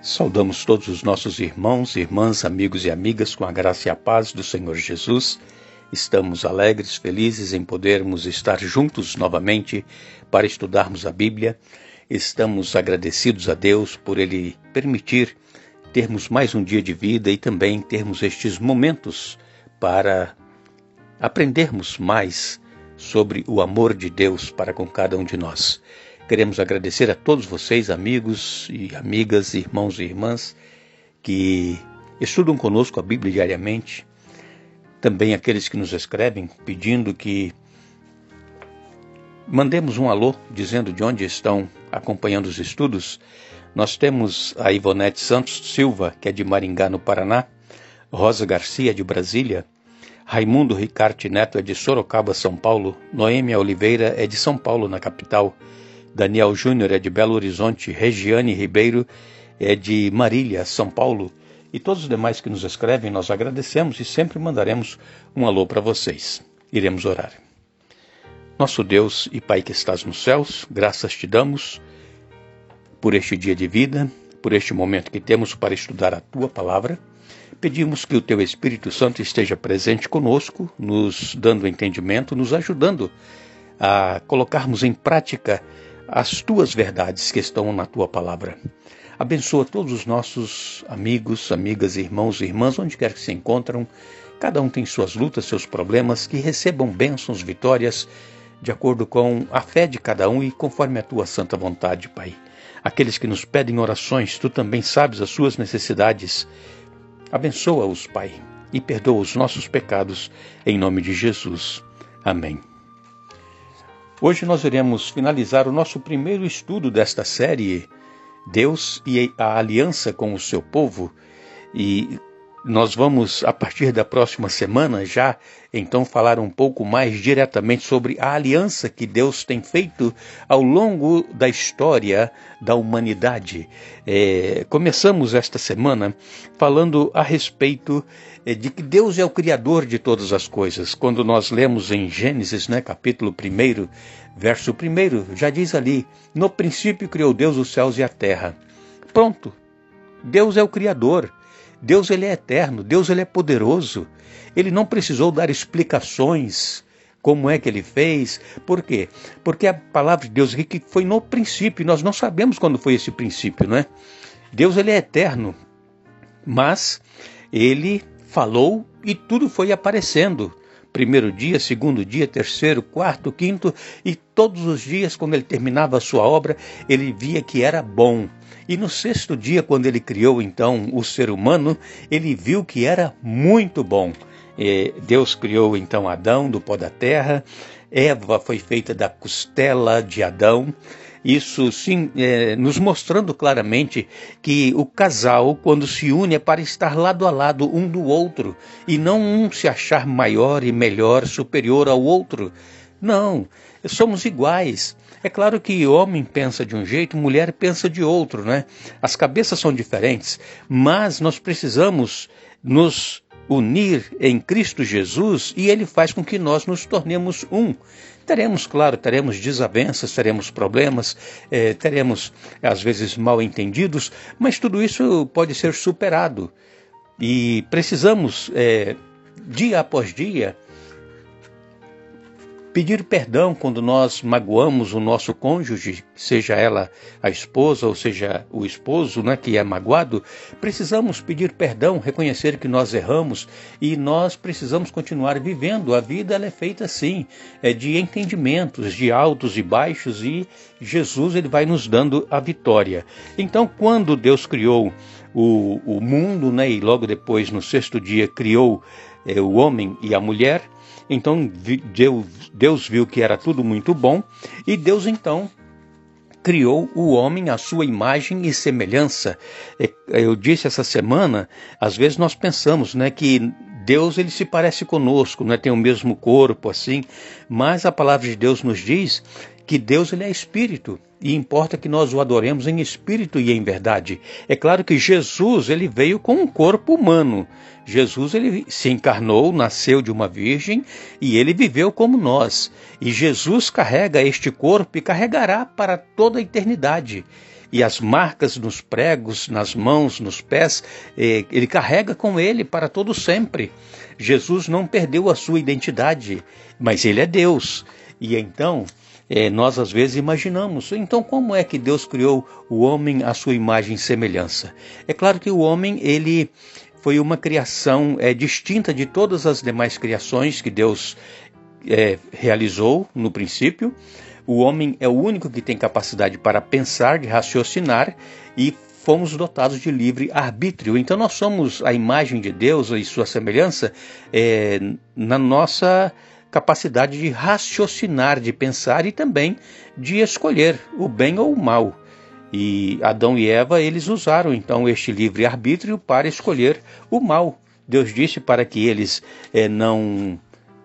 Saudamos todos os nossos irmãos, irmãs, amigos e amigas com a graça e a paz do Senhor Jesus. Estamos alegres, felizes em podermos estar juntos novamente para estudarmos a Bíblia. Estamos agradecidos a Deus por Ele permitir termos mais um dia de vida e também termos estes momentos para aprendermos mais sobre o amor de Deus para com cada um de nós. Queremos agradecer a todos vocês, amigos e amigas, irmãos e irmãs, que estudam conosco a Bíblia diariamente. Também aqueles que nos escrevem, pedindo que mandemos um alô, dizendo de onde estão acompanhando os estudos. Nós temos a Ivonete Santos Silva, que é de Maringá, no Paraná, Rosa Garcia, de Brasília, Raimundo Ricarte Neto é de Sorocaba, São Paulo, Noêmia Oliveira é de São Paulo, na capital, Daniel Júnior é de Belo Horizonte, Regiane Ribeiro é de Marília, São Paulo, e todos os demais que nos escrevem, nós agradecemos e sempre mandaremos um alô para vocês. Iremos orar. Nosso Deus e Pai que estás nos céus, graças te damos por este dia de vida, por este momento que temos para estudar a Tua Palavra. Pedimos que o Teu Espírito Santo esteja presente conosco, nos dando entendimento, nos ajudando a colocarmos em prática as Tuas verdades que estão na Tua Palavra. Abençoa todos os nossos amigos, amigas, irmãos e irmãs, onde quer que se encontram. Cada um tem suas lutas, seus problemas, que recebam bênçãos, vitórias, de acordo com a fé de cada um e conforme a Tua santa vontade, Pai. Aqueles que nos pedem orações, Tu também sabes as suas necessidades. Abençoa-os, Pai, e perdoa os nossos pecados, em nome de Jesus. Amém. Hoje nós iremos finalizar o nosso primeiro estudo desta série, Deus e a Aliança com o Seu Povo, e nós vamos, a partir da próxima semana, já então falar um pouco mais diretamente sobre a aliança que Deus tem feito ao longo da história da humanidade. Começamos esta semana falando a respeito de que Deus é o Criador de todas as coisas. Quando nós lemos em Gênesis, capítulo 1, verso 1, já diz ali, no princípio criou Deus os céus e a terra. Pronto, Deus é o Criador. Deus ele é eterno, Deus ele é poderoso. Ele não precisou dar explicações como é que ele fez. Por quê? Porque a palavra de Deus aqui que foi no princípio, nós não sabemos quando foi esse princípio, não é? Deus ele é eterno, mas ele falou e tudo foi aparecendo. Primeiro dia, segundo dia, terceiro, quarto, quinto, e todos os dias, quando ele terminava a sua obra, ele via que era bom. E no sexto dia, quando ele criou então o ser humano, ele viu que era muito bom. Deus criou então Adão do pó da terra, Eva foi feita da costela de Adão. Isso sim, nos mostrando claramente que o casal, quando se une, é para estar lado a lado um do outro, e não um se achar maior e melhor, superior ao outro. Não, somos iguais. É claro que homem pensa de um jeito, mulher pensa de outro, né? As cabeças são diferentes, mas nós precisamos nos unir em Cristo Jesus e Ele faz com que nós nos tornemos um. Teremos desavenças, teremos problemas, teremos às vezes mal entendidos, mas tudo isso pode ser superado. E precisamos, dia após dia, pedir perdão quando nós magoamos o nosso cônjuge, seja ela a esposa ou seja o esposo, que é magoado. Precisamos pedir perdão, reconhecer que nós erramos e nós precisamos continuar vivendo. A vida ela é feita assim, de entendimentos, de altos e baixos, e Jesus ele vai nos dando a vitória. Então, quando Deus criou o mundo, e logo depois, no sexto dia, criou o homem e a mulher, então Deus viu que era tudo muito bom, e Deus então criou o homem à sua imagem e semelhança. Eu disse essa semana, às vezes nós pensamos que Deus ele se parece conosco, tem o mesmo corpo assim, mas a palavra de Deus nos diz que Deus ele é espírito, e importa que nós o adoremos em espírito e em verdade. É claro que Jesus ele veio com um corpo humano. Jesus ele se encarnou, nasceu de uma virgem e ele viveu como nós. E Jesus carrega este corpo e carregará para toda a eternidade. e as marcas nos pregos, nas mãos, nos pés, ele carrega com ele para todo sempre. Jesus não perdeu a sua identidade, mas ele é Deus. E então, nós às vezes imaginamos, então como é que Deus criou o homem à sua imagem e semelhança? É claro que o homem, ele foi uma criação distinta de todas as demais criações que Deus realizou no princípio. O homem é o único que tem capacidade para pensar, de raciocinar, e fomos dotados de livre arbítrio. Então nós somos a imagem de Deus e sua semelhança na nossa capacidade de raciocinar, de pensar e também de escolher o bem ou o mal. E Adão e Eva, eles usaram então este livre arbítrio para escolher o mal. Deus disse para que eles não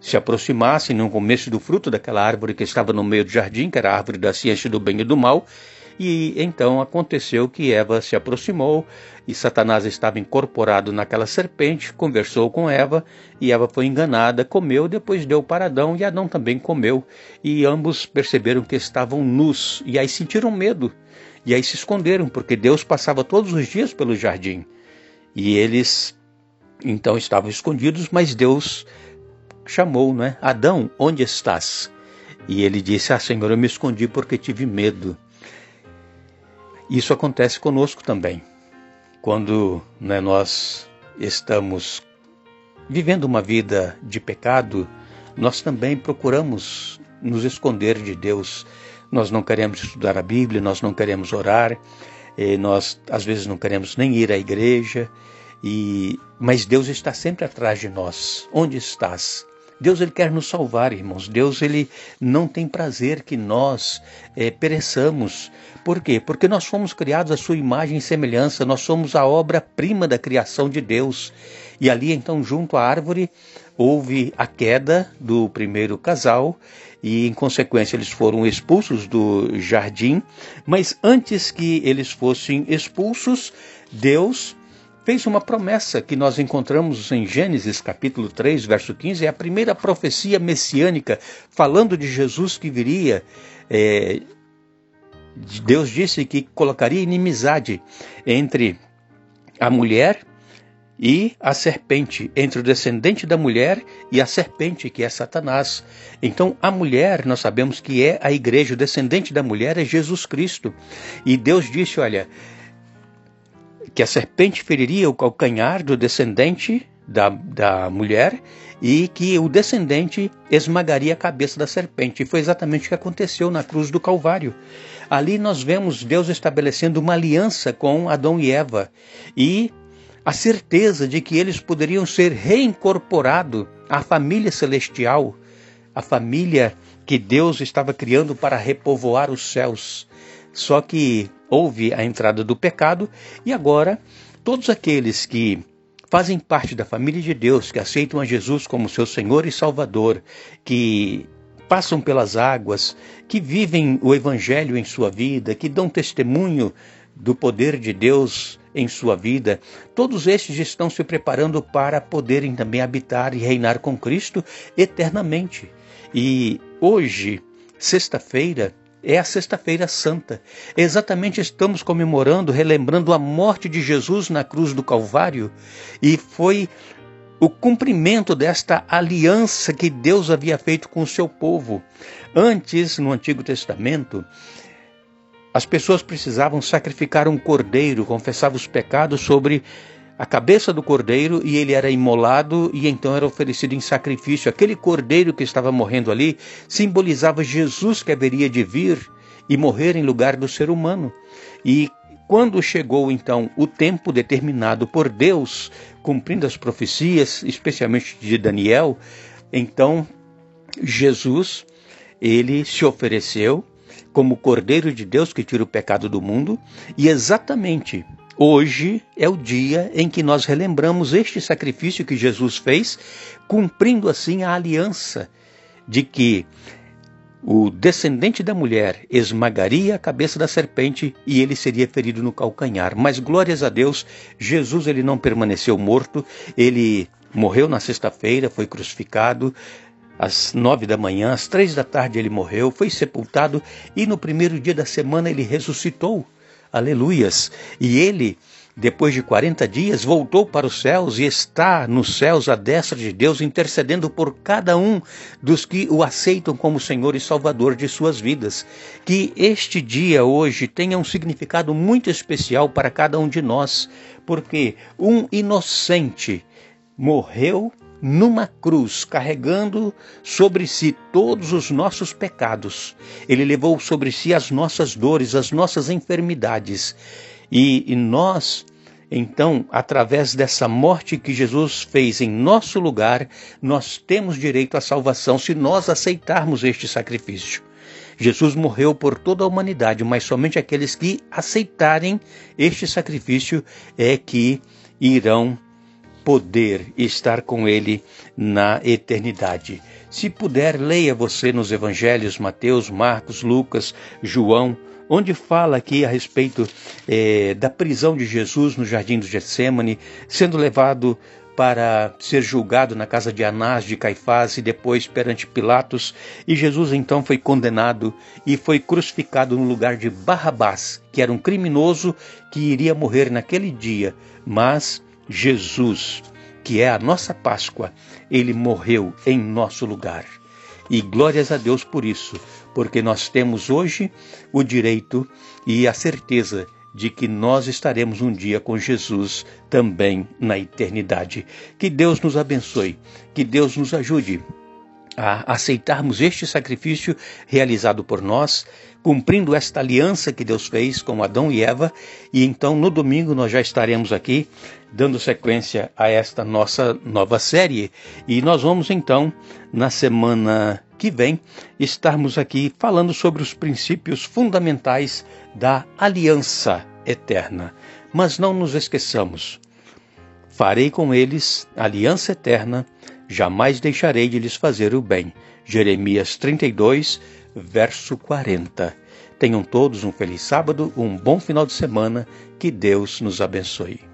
se aproximassem, não comessem do fruto daquela árvore que estava no meio do jardim, que era a árvore da ciência do bem e do mal. E então aconteceu que Eva se aproximou e Satanás estava incorporado naquela serpente, conversou com Eva e Eva foi enganada, comeu, depois deu para Adão e Adão também comeu. E ambos perceberam que estavam nus e aí sentiram medo. E aí se esconderam, porque Deus passava todos os dias pelo jardim. E eles então estavam escondidos, mas Deus chamou, né? Adão, onde estás? E ele disse, Senhor, eu me escondi porque tive medo. Isso acontece conosco também. Quando nós estamos vivendo uma vida de pecado, nós também procuramos nos esconder de Deus. Nós não queremos estudar a Bíblia, nós não queremos orar, nós às vezes não queremos nem ir à igreja, mas Deus está sempre atrás de nós. Onde estás? Deus, ele quer nos salvar, irmãos. Deus, ele não tem prazer que nós pereçamos. Por quê? Porque nós fomos criados à sua imagem e semelhança, nós somos a obra-prima da criação de Deus. E ali, então, junto à árvore, houve a queda do primeiro casal e, em consequência, eles foram expulsos do jardim. Mas antes que eles fossem expulsos, Deus fez uma promessa que nós encontramos em Gênesis capítulo 3, verso 15, é a primeira profecia messiânica, falando de Jesus que viria. Deus disse que colocaria inimizade entre a mulher e a serpente, entre o descendente da mulher e a serpente, que é Satanás. Então a mulher, nós sabemos que é a igreja, o descendente da mulher é Jesus Cristo. E Deus disse, olha, que a serpente feriria o calcanhar do descendente da mulher e que o descendente esmagaria a cabeça da serpente. E foi exatamente o que aconteceu na cruz do Calvário. Ali nós vemos Deus estabelecendo uma aliança com Adão e Eva e a certeza de que eles poderiam ser reincorporados à família celestial, a família que Deus estava criando para repovoar os céus. Só que houve a entrada do pecado e agora todos aqueles que fazem parte da família de Deus, que aceitam a Jesus como seu Senhor e Salvador, que passam pelas águas, que vivem o Evangelho em sua vida, que dão testemunho do poder de Deus em sua vida, todos estes estão se preparando para poderem também habitar e reinar com Cristo eternamente. E hoje, sexta-feira, é a Sexta-feira Santa. Exatamente estamos comemorando, relembrando a morte de Jesus na cruz do Calvário. E foi o cumprimento desta aliança que Deus havia feito com o seu povo. Antes, no Antigo Testamento, as pessoas precisavam sacrificar um cordeiro, confessavam os pecados sobre a cabeça do cordeiro e ele era imolado e então era oferecido em sacrifício. Aquele cordeiro que estava morrendo ali simbolizava Jesus que haveria de vir e morrer em lugar do ser humano. E quando chegou então o tempo determinado por Deus, cumprindo as profecias, especialmente de Daniel, então Jesus, ele se ofereceu como Cordeiro de Deus que tira o pecado do mundo e exatamente hoje é o dia em que nós relembramos este sacrifício que Jesus fez, cumprindo assim a aliança de que o descendente da mulher esmagaria a cabeça da serpente e ele seria ferido no calcanhar. Mas glórias a Deus, Jesus ele não permaneceu morto, ele morreu na sexta-feira, foi crucificado, às 9 da manhã, às 3 da tarde ele morreu, foi sepultado e no primeiro dia da semana ele ressuscitou. Aleluias! E ele, depois de 40 dias, voltou para os céus e está nos céus à destra de Deus, intercedendo por cada um dos que o aceitam como Senhor e Salvador de suas vidas. Que este dia hoje tenha um significado muito especial para cada um de nós, porque um inocente morreu numa cruz, carregando sobre si todos os nossos pecados. Ele levou sobre si as nossas dores, as nossas enfermidades. E nós, então, através dessa morte que Jesus fez em nosso lugar, nós temos direito à salvação se nós aceitarmos este sacrifício. Jesus morreu por toda a humanidade, mas somente aqueles que aceitarem este sacrifício é que irão poder estar com ele na eternidade. Se puder, leia você nos evangelhos Mateus, Marcos, Lucas, João, onde fala aqui a respeito da prisão de Jesus no jardim do Getsêmani, sendo levado para ser julgado na casa de Anás, de Caifás e depois perante Pilatos. E Jesus então foi condenado e foi crucificado no lugar de Barrabás, que era um criminoso que iria morrer naquele dia. Mas Jesus, que é a nossa Páscoa, ele morreu em nosso lugar. E glórias a Deus por isso, porque nós temos hoje o direito e a certeza de que nós estaremos um dia com Jesus também na eternidade. Que Deus nos abençoe, que Deus nos ajude a aceitarmos este sacrifício realizado por nós, cumprindo esta aliança que Deus fez com Adão e Eva, e então no domingo nós já estaremos aqui dando sequência a esta nossa nova série, e nós vamos então, na semana que vem, estarmos aqui falando sobre os princípios fundamentais da aliança eterna. Mas não nos esqueçamos, farei com eles aliança eterna, jamais deixarei de lhes fazer o bem. Jeremias 32, verso 40. Tenham todos um feliz sábado, um bom final de semana, que Deus nos abençoe.